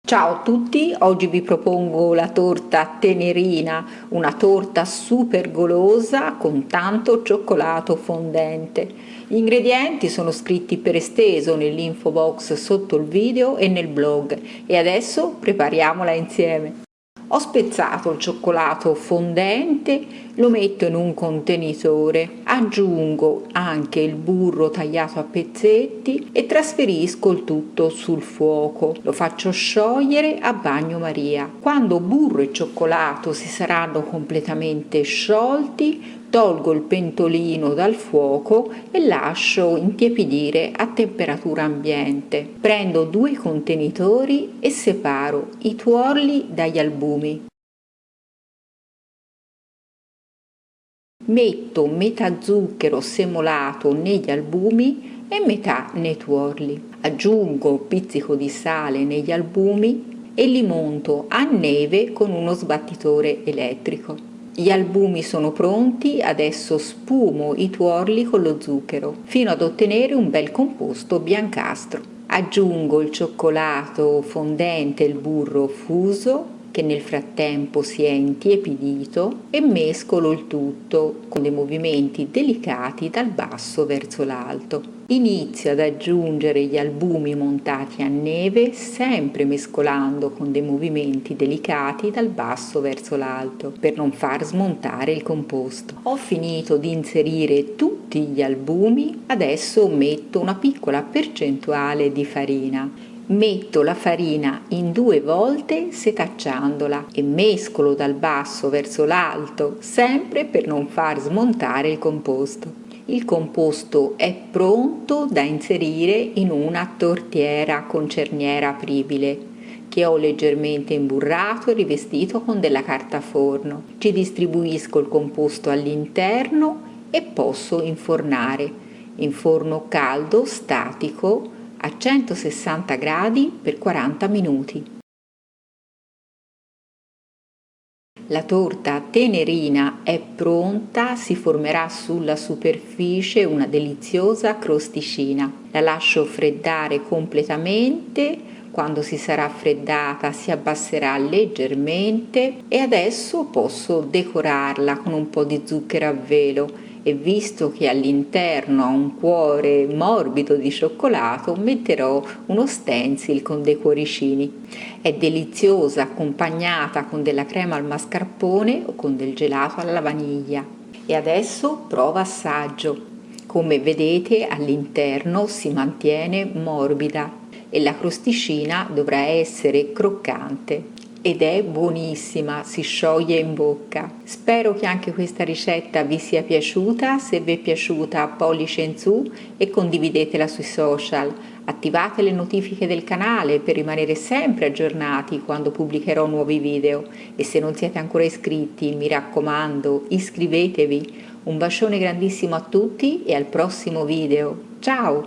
Ciao a tutti, oggi vi propongo la torta tenerina, una torta super golosa con tanto cioccolato fondente. Gli ingredienti sono scritti per esteso nell'info box sotto il video e nel blog e adesso prepariamola insieme. Ho spezzato il cioccolato fondente, lo metto in un contenitore, aggiungo anche il burro tagliato a pezzetti e trasferisco il tutto sul fuoco. Lo faccio sciogliere a bagnomaria. Quando burro e cioccolato si saranno completamente sciolti, tolgo il pentolino dal fuoco e lascio intiepidire a temperatura ambiente. Prendo 2 contenitori e separo i tuorli dagli albumi. Metto metà zucchero semolato negli albumi e metà nei tuorli. Aggiungo un pizzico di sale negli albumi e li monto a neve con uno sbattitore elettrico. Gli albumi sono pronti, adesso spumo i tuorli con lo zucchero fino ad ottenere un bel composto biancastro. Aggiungo il cioccolato fondente e il burro fuso che nel frattempo si è intiepidito e mescolo il tutto con dei movimenti delicati dal basso verso l'alto. Inizio ad aggiungere gli albumi montati a neve, sempre mescolando con dei movimenti delicati dal basso verso l'alto per non far smontare il composto. Ho finito di inserire tutti gli albumi, adesso metto una piccola percentuale di farina. Metto la farina in 2 volte setacciandola e mescolo dal basso verso l'alto, sempre per non far smontare il composto. Il composto è pronto da inserire in una tortiera con cerniera apribile che ho leggermente imburrato e rivestito con della carta forno. Ci distribuisco il composto all'interno e posso infornare in forno caldo statico a 160 gradi per 40 minuti. La torta tenerina è pronta, si formerà sulla superficie una deliziosa crosticina. La lascio freddare completamente, quando si sarà freddata si abbasserà leggermente e adesso posso decorarla con un po' di zucchero a velo e visto che all'interno ha un cuore morbido di cioccolato metterò uno stencil con dei cuoricini. È deliziosa accompagnata con della crema al mascarpone o con del gelato alla vaniglia. E adesso prova assaggio. Come vedete all'interno si mantiene morbida e la crosticina dovrà essere croccante. Ed è buonissima, si scioglie in bocca. Spero che anche questa ricetta vi sia piaciuta. Se vi è piaciuta, pollice in su e condividetela sui social. Attivate le notifiche del canale per rimanere sempre aggiornati quando pubblicherò nuovi video e se non siete ancora iscritti, mi raccomando, iscrivetevi. Un bacione grandissimo a tutti e al prossimo video. Ciao!